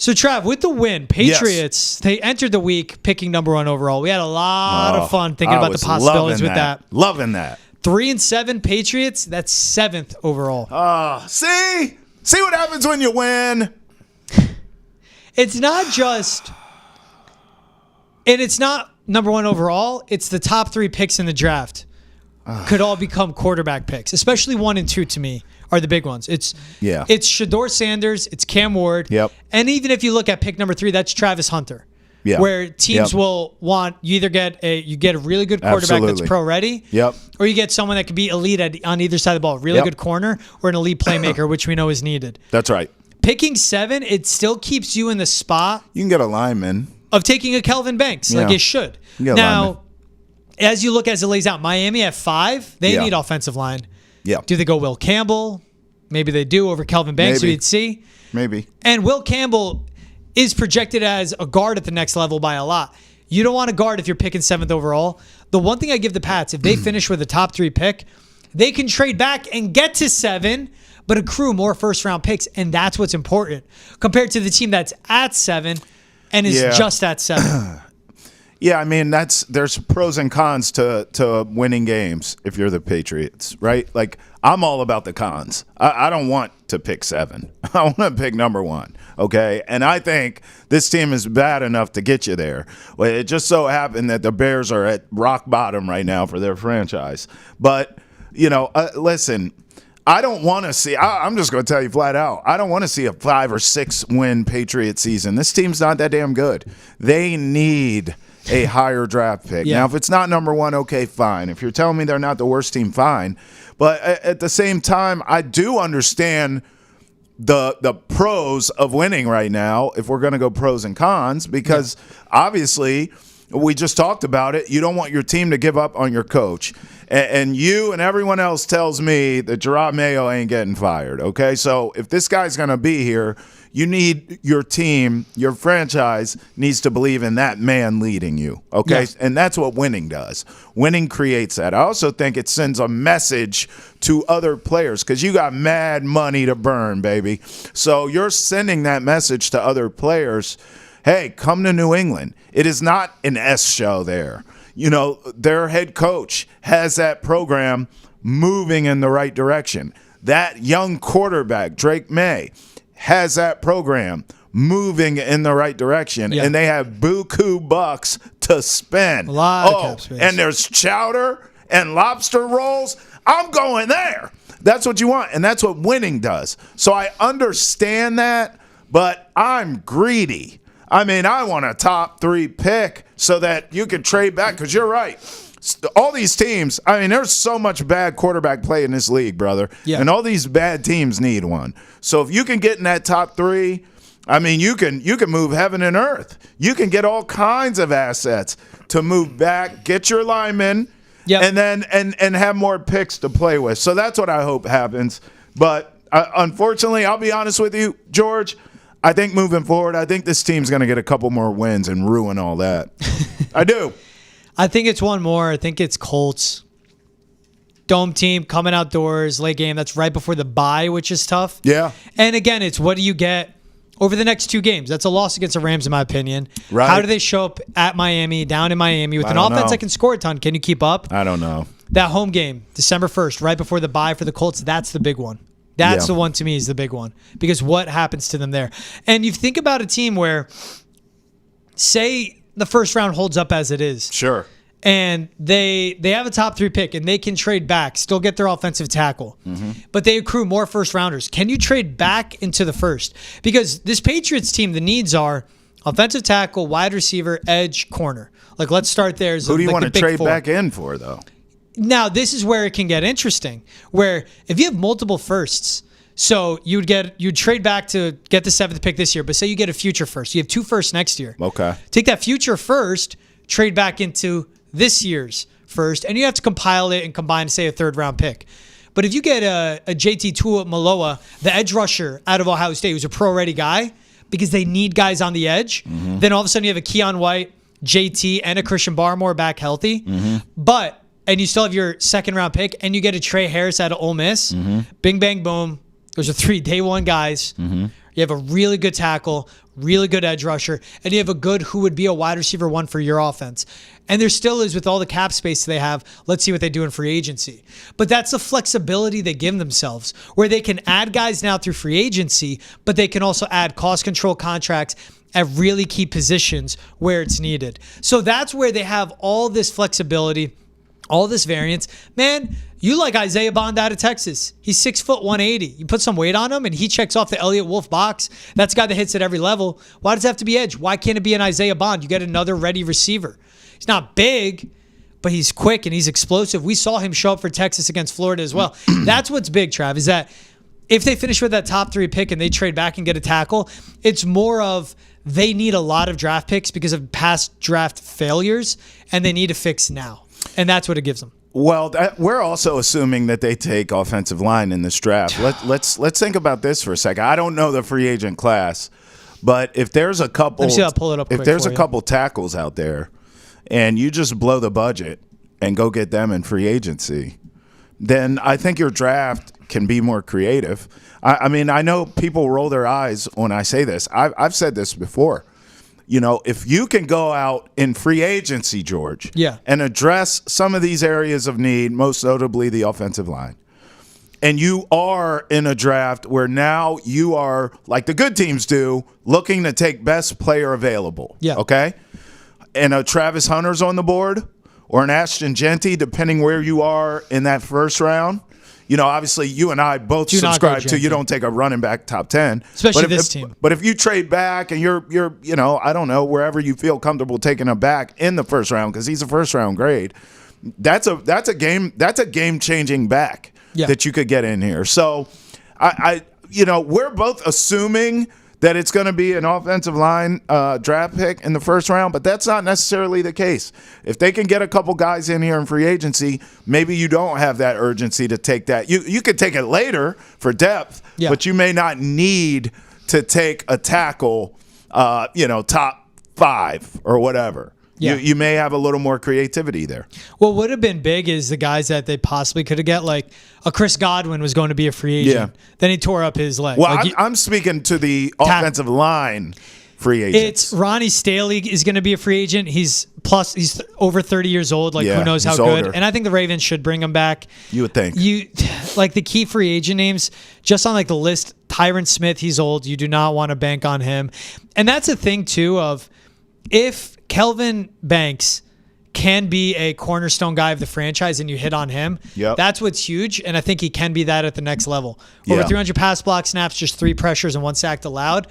So, Trav, with the win, Patriots, they entered the week picking number 1 overall. We had a lot of fun thinking about the possibilities with that. Loving that. 3-7 Patriots, that's 7th overall. See what happens when you win. It's not just, and it's not number 1 overall, it's the top 3 picks in the draft. Could all become quarterback picks, especially 1 and 2 to me are the big ones. It's Shedeur Sanders, it's Cam Ward, and even if you look at pick number 3, that's Travis Hunter. Yeah. Where teams will want you either get a really good quarterback that's pro ready, or you get someone that could be elite on either side of the ball, really good corner, or an elite playmaker, which we know is needed. That's right. Picking 7, it still keeps you in the spot. You can get a lineman of taking a Kelvin Banks, like it should. Now, as you look as it lays out, Miami at 5, they need offensive line. Yeah. Do they go Will Campbell? Maybe they do over Kelvin Banks, we'd see. Maybe. And Will Campbell is projected as a guard at the next level by a lot. You don't want a guard if you're picking 7th overall. The one thing I give the Pats, if they finish with a top 3 pick, they can trade back and get to 7, but accrue more first-round picks, and that's what's important compared to the team that's at 7 and is just at 7. Yeah, I mean, there's pros and cons to winning games if you're the Patriots, right? Like, I'm all about the cons. I don't want to pick 7. I want to pick number 1, okay? And I think this team is bad enough to get you there. Well, it just so happened that the Bears are at rock bottom right now for their franchise. But, listen, I don't want to see – I'm just going to tell you flat out. I don't want to see a 5 or 6 win Patriot season. This team's not that damn good. They need – a higher draft pick. Now, if it's not number 1, okay, fine. If you're telling me they're not the worst team, fine. But at the same time, I do understand the pros of winning right now, if we're going to go pros and cons, because obviously we just talked about it. You don't want your team to give up on your coach. And you and everyone else tells me that Gerard Mayo ain't getting fired, okay? So if this guy's going to be here, you need your team, your franchise needs to believe in that man leading you, okay? Yes. And that's what winning does. Winning creates that. I also think it sends a message to other players because you got mad money to burn, baby. So you're sending that message to other players, hey, come to New England. It is not an S show there. Their head coach has that program moving in the right direction. That young quarterback, Drake May, has that program moving in the right direction. And they have buku bucks to spend. A lot of cap space. And there's chowder and lobster rolls. I'm going there. That's what you want, and that's what winning does. So I understand that, but I'm greedy. I mean, I want a top 3 pick so that you can trade back, because you're right. All these teams, I mean, there's so much bad quarterback play in this league, brother. Yeah. And all these bad teams need one. So if you can get in that top 3, I mean, you can move heaven and earth. You can get all kinds of assets to move back, get your linemen, and then and have more picks to play with. So that's what I hope happens. But unfortunately, I'll be honest with you, George, I think moving forward, I think this team's going to get a couple more wins and ruin all that. I do. I think it's one more. I think it's Colts. Dome team, coming outdoors, late game. That's right before the bye, which is tough. Yeah. And again, it's what do you get over the next 2 games? That's a loss against the Rams, in my opinion. Right. How do they show up at Miami, down in Miami, with an offense that can score a ton? Can you keep up? I don't know. That home game, December 1st, right before the bye for the Colts, that's the big one. That's the one to me is the big one. Because what happens to them there? And you think about a team where, say the first round holds up as it is. Sure. And they have a top 3 pick, and they can trade back, still get their offensive tackle. But they accrue more first-rounders. Can you trade back into the first? Because this Patriots team, the needs are offensive tackle, wide receiver, edge, corner. Like, let's start there. Who do you want to trade back in for, though? Now, this is where it can get interesting, where if you have multiple firsts, so you'd trade back to get the 7th pick this year, but say you get a future first. You have 2 firsts next year. Okay. Take that future first, trade back into this year's first, and you have to compile it and combine, say, a 3rd-round pick. But if you get a JT Tuamaloa, the edge rusher out of Ohio State, who's a pro-ready guy, because they need guys on the edge, then all of a sudden you have a Keon White, JT, and a Christian Barmore back healthy. And you still have your 2nd-round pick, and you get a Trey Harris out of Ole Miss. Bing, bang, boom. Those are 3 day 1 guys. You have a really good tackle, really good edge rusher, and you have a good who would be a wide receiver 1 for your offense. And there still is, with all the cap space they have, let's see what they do in free agency. But that's the flexibility they give themselves, where they can add guys now through free agency, but they can also add cost control contracts at really key positions where it's needed. So that's where they have all this flexibility, all this variance. Man, you like Isaiah Bond out of Texas. He's 6 foot 180. You put some weight on him and he checks off the Elliott Wolf box. That's a guy that hits at every level. Why does it have to be edge? Why can't it be an Isaiah Bond? You get another ready receiver. He's not big, but he's quick and he's explosive. We saw him show up for Texas against Florida as well. That's what's big, Trav, is that if they finish with that top 3 pick and they trade back and get a tackle, it's more of they need a lot of draft picks because of past draft failures, and they need to fix now. And that's what it gives them. Well, we're also assuming that they take offensive line in this draft. Let's think about this for a second. I don't know the free agent class, but if there's a couple, Let me see, I'll pull it up if quick there's for a you. couple tackles out there, and you just blow the budget and go get them in free agency, then I think your draft can be more creative. I mean, I know people roll their eyes when I say this. I've said this before. You know, if you can go out in free agency, George, and address some of these areas of need, most notably the offensive line, and you are in a draft where now you are, like the good teams do, looking to take best player available, okay? And a Travis Hunter's on the board or an Ashton Genty, depending where you are in that first round. You know, obviously, you and I both subscribe to you don't take a running back top 10. Especially this team. But if you trade back and you're you know, I don't know, wherever you feel comfortable taking him back in the first round, because he's a first round grade, that's a game changing back that you could get in here. So I you know, we're both assuming that it's going to be an offensive line draft pick in the first round, but that's not necessarily the case. If they can get a couple guys in here in free agency, maybe you don't have that urgency to take that. You could take it later for depth, but you may not need to take a tackle, you know, top 5 or whatever. You may have a little more creativity there. What would have been big is the guys that they possibly could have got, like a Chris Godwin was going to be a free agent. Then he tore up his leg. Well, like I'm speaking to the offensive line free agents. It's Ronnie Staley is going to be a free agent. He's over 30 years old. Like, who knows how good. Older. And I think the Ravens should bring him back. You would think. Like the key free agent names, just on like the list, Tyron Smith, he's old. You do not want to bank on him. And that's a thing too of if Kelvin Banks can be a cornerstone guy of the franchise and you hit on him, that's what's huge. And I think he can be that at the next level. Over 300 pass block snaps, just 3 pressures and 1 sack allowed.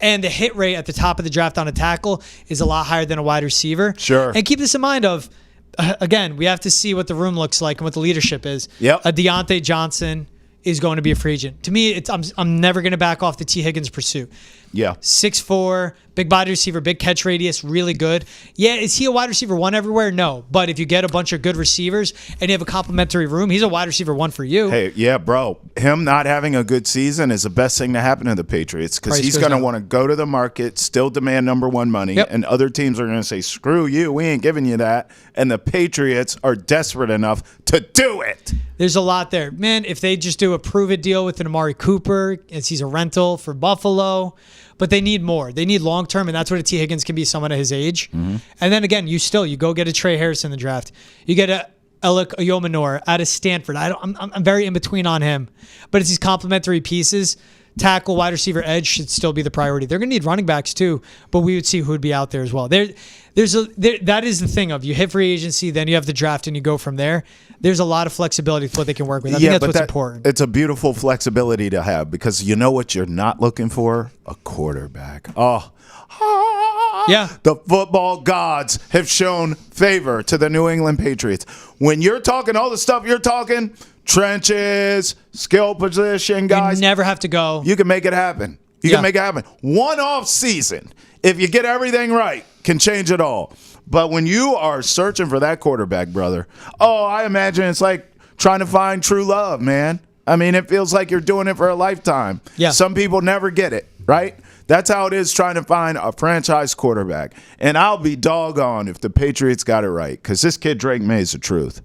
And the hit rate at the top of the draft on a tackle is a lot higher than a wide receiver. Sure. And keep this in mind of, again, we have to see what the room looks like and what the leadership is. A Deontay Johnson is going to be a free agent. To me, I'm never going to back off the T. Higgins pursuit. 6'4", big body receiver, big catch radius, really good. Is he a wide receiver 1 everywhere? No. But if you get a bunch of good receivers and you have a complimentary room, he's a wide receiver 1 for you. Hey, bro. Him not having a good season is the best thing to happen to the Patriots because he's going to want to go to the market, still demand number 1 money, and other teams are going to say, screw you, we ain't giving you that. And the Patriots are desperate enough to do it. There's a lot there. Man, if they just do a prove-it deal with an Amari Cooper, as he's a rental for Buffalo, but they need more. They need long-term, and that's what a T. Higgins can be, someone at his age. And then, again, you go get a Trey Harris in the draft. You get a Alec Oyomanor out of Stanford. I'm very in between on him. But it's these complementary pieces. Tackle, wide receiver, edge should still be the priority. They're going to need running backs too, but we would see who would be out there as well. That is the thing of you hit free agency, then you have the draft, and you go from there. There's a lot of flexibility for what they can work with. I think that's what's important. It's a beautiful flexibility to have because you know what you're not looking for? A quarterback. The football gods have shown favor to the New England Patriots. When you're talking all the stuff you're talking, trenches, skill position guys. You never have to go. You can make it happen. You can make it happen. One off season, if you get everything right, can change it all. But when you are searching for that quarterback, brother, I imagine it's like trying to find true love, man. I mean, it feels like you're doing it for a lifetime. Some people never get it, right? That's how it is trying to find a franchise quarterback. And I'll be doggone if the Patriots got it right because this kid Drake May is the truth.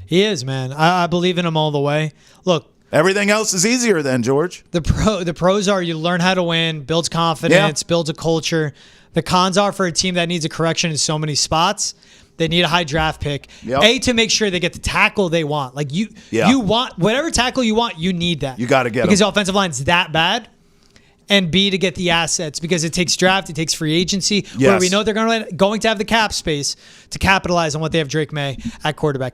He is, man. I believe in him all the way. Look, Everything else is easier then, George. The pros are you learn how to win, builds confidence, builds a culture. The cons are for a team that needs a correction in so many spots. They need a high draft pick. Yep. To make sure they get the tackle they want. Like you want whatever tackle you want, you need that. You got to get because them. the offensive line's that bad. And B, to get the assets because it takes draft, it takes free agency, where we know they're going to have the cap space to capitalize on what they have Drake May at quarterback.